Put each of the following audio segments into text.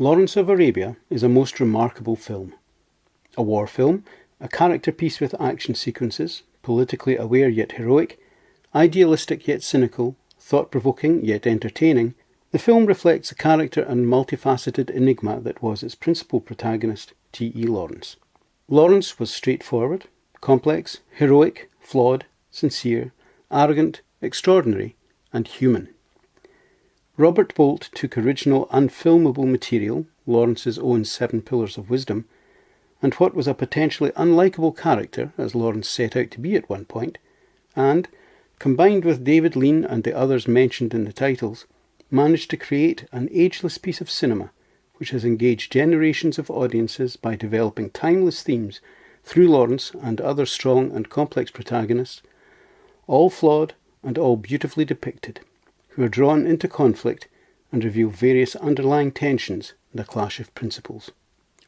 Lawrence of Arabia is a most remarkable film. A war film, a character piece with action sequences, politically aware yet heroic, idealistic yet cynical, thought-provoking yet entertaining, the film reflects the character and multifaceted enigma that was its principal protagonist, T.E. Lawrence. Lawrence was straightforward, complex, heroic, flawed, sincere, arrogant, extraordinary, and human. Robert Bolt took original unfilmable material, Lawrence's own 7 Pillars of Wisdom, and what was a potentially unlikable character, as Lawrence set out to be at one point, and, combined with David Lean and the others mentioned in the titles, managed to create an ageless piece of cinema which has engaged generations of audiences by developing timeless themes through Lawrence and other strong and complex protagonists, all flawed and all beautifully depicted, who are drawn into conflict and reveal various underlying tensions and a clash of principles.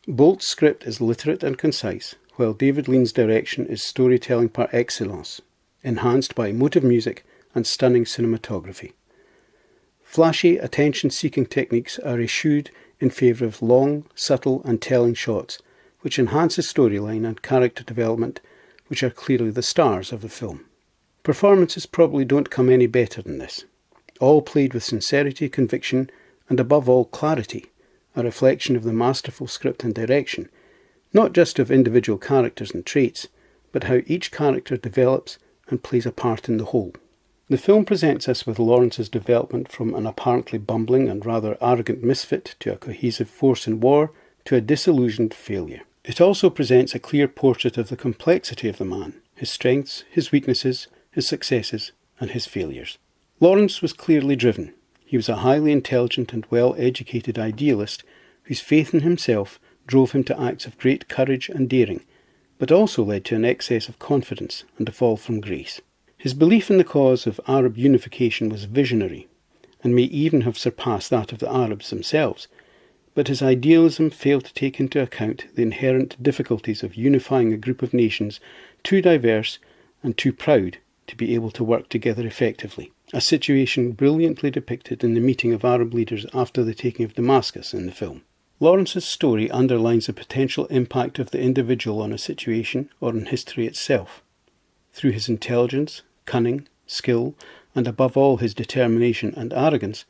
Bolt's script is literate and concise, while David Lean's direction is storytelling par excellence, enhanced by emotive music and stunning cinematography. Flashy, attention-seeking techniques are eschewed in favour of long, subtle and telling shots, which enhance the storyline and character development, which are clearly the stars of the film. Performances probably don't come any better than this. All played with sincerity, conviction, and above all clarity, a reflection of the masterful script and direction, not just of individual characters and traits, but how each character develops and plays a part in the whole. The film presents us with Lawrence's development from an apparently bumbling and rather arrogant misfit to a cohesive force in war to a disillusioned failure. It also presents a clear portrait of the complexity of the man, his strengths, his weaknesses, his successes, and his failures. Lawrence was clearly driven. He was a highly intelligent and well-educated idealist whose faith in himself drove him to acts of great courage and daring, but also led to an excess of confidence and a fall from grace. His belief in the cause of Arab unification was visionary, and may even have surpassed that of the Arabs themselves, but his idealism failed to take into account the inherent difficulties of unifying a group of nations too diverse and too proud to be able to work together effectively, a situation brilliantly depicted in the meeting of Arab leaders after the taking of Damascus in the film. Lawrence's story underlines the potential impact of the individual on a situation or on history itself. Through his intelligence, cunning, skill, and above all his determination and arrogance,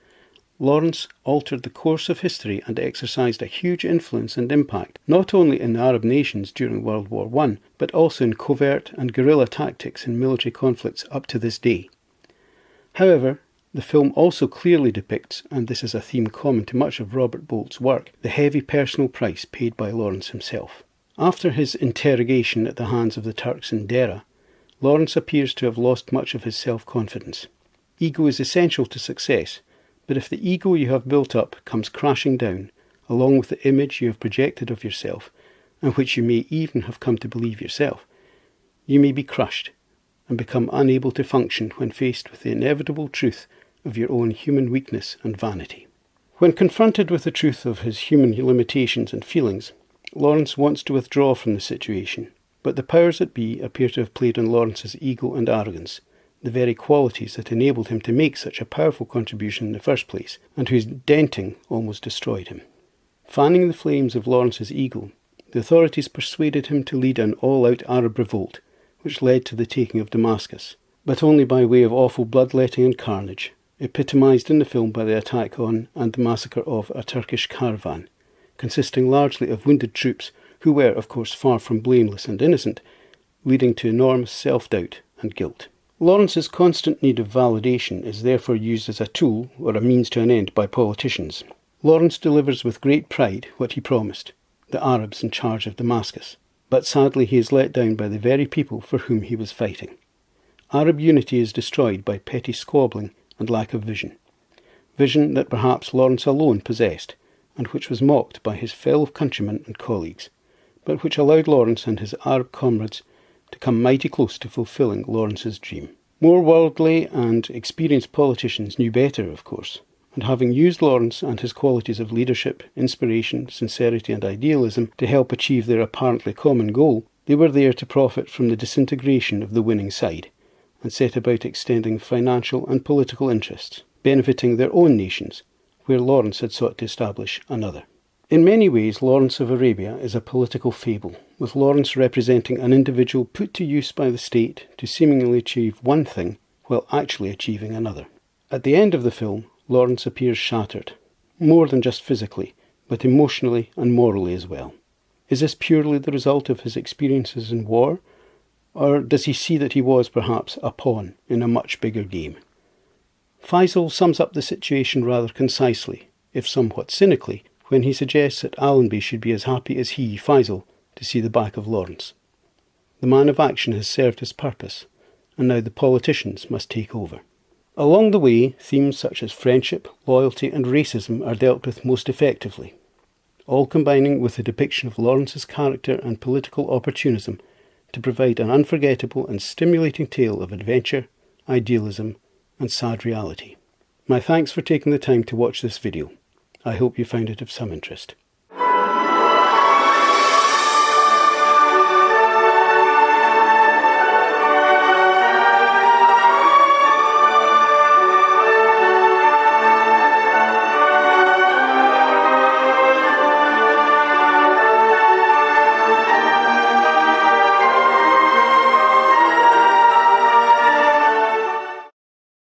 Lawrence altered the course of history and exercised a huge influence and impact, not only in the Arab nations during World War I, but also in covert and guerrilla tactics in military conflicts up to this day. However, the film also clearly depicts, and this is a theme common to much of Robert Bolt's work, the heavy personal price paid by Lawrence himself. After his interrogation at the hands of the Turks in Deraa, Lawrence appears to have lost much of his self-confidence. Ego is essential to success, but if the ego you have built up comes crashing down, along with the image you have projected of yourself, and which you may even have come to believe yourself, you may be crushed and become unable to function when faced with the inevitable truth of your own human weakness and vanity. When confronted with the truth of his human limitations and feelings, Lawrence wants to withdraw from the situation, but the powers that be appear to have played on Lawrence's ego and arrogance, the very qualities that enabled him to make such a powerful contribution in the first place, and whose denting almost destroyed him. Fanning the flames of Lawrence's ego, the authorities persuaded him to lead an all-out Arab revolt, which led to the taking of Damascus, but only by way of awful bloodletting and carnage, epitomised in the film by the attack on and the massacre of a Turkish caravan, consisting largely of wounded troops who were, of course, far from blameless and innocent, leading to enormous self-doubt and guilt. Lawrence's constant need of validation is therefore used as a tool or a means to an end by politicians. Lawrence delivers with great pride what he promised, the Arabs in charge of Damascus, but sadly he is let down by the very people for whom he was fighting. Arab unity is destroyed by petty squabbling and lack of vision. Vision that perhaps Lawrence alone possessed, and which was mocked by his fellow countrymen and colleagues, but which allowed Lawrence and his Arab comrades to come mighty close to fulfilling Lawrence's dream. More worldly and experienced politicians knew better, of course, and having used Lawrence and his qualities of leadership, inspiration, sincerity and idealism to help achieve their apparently common goal, they were there to profit from the disintegration of the winning side, and set about extending financial and political interests, benefiting their own nations, where Lawrence had sought to establish another. In many ways, Lawrence of Arabia is a political fable, with Lawrence representing an individual put to use by the state to seemingly achieve one thing while actually achieving another. At the end of the film, Lawrence appears shattered, more than just physically, but emotionally and morally as well. Is this purely the result of his experiences in war, or does he see that he was perhaps a pawn in a much bigger game? Faisal sums up the situation rather concisely, if somewhat cynically, when he suggests that Allenby should be as happy as he, Faisal, to see the back of Lawrence. The man of action has served his purpose, and now the politicians must take over. Along the way, themes such as friendship, loyalty and racism are dealt with most effectively, all combining with the depiction of Lawrence's character and political opportunism to provide an unforgettable and stimulating tale of adventure, idealism and sad reality. My thanks for taking the time to watch this video. I hope you found it of some interest.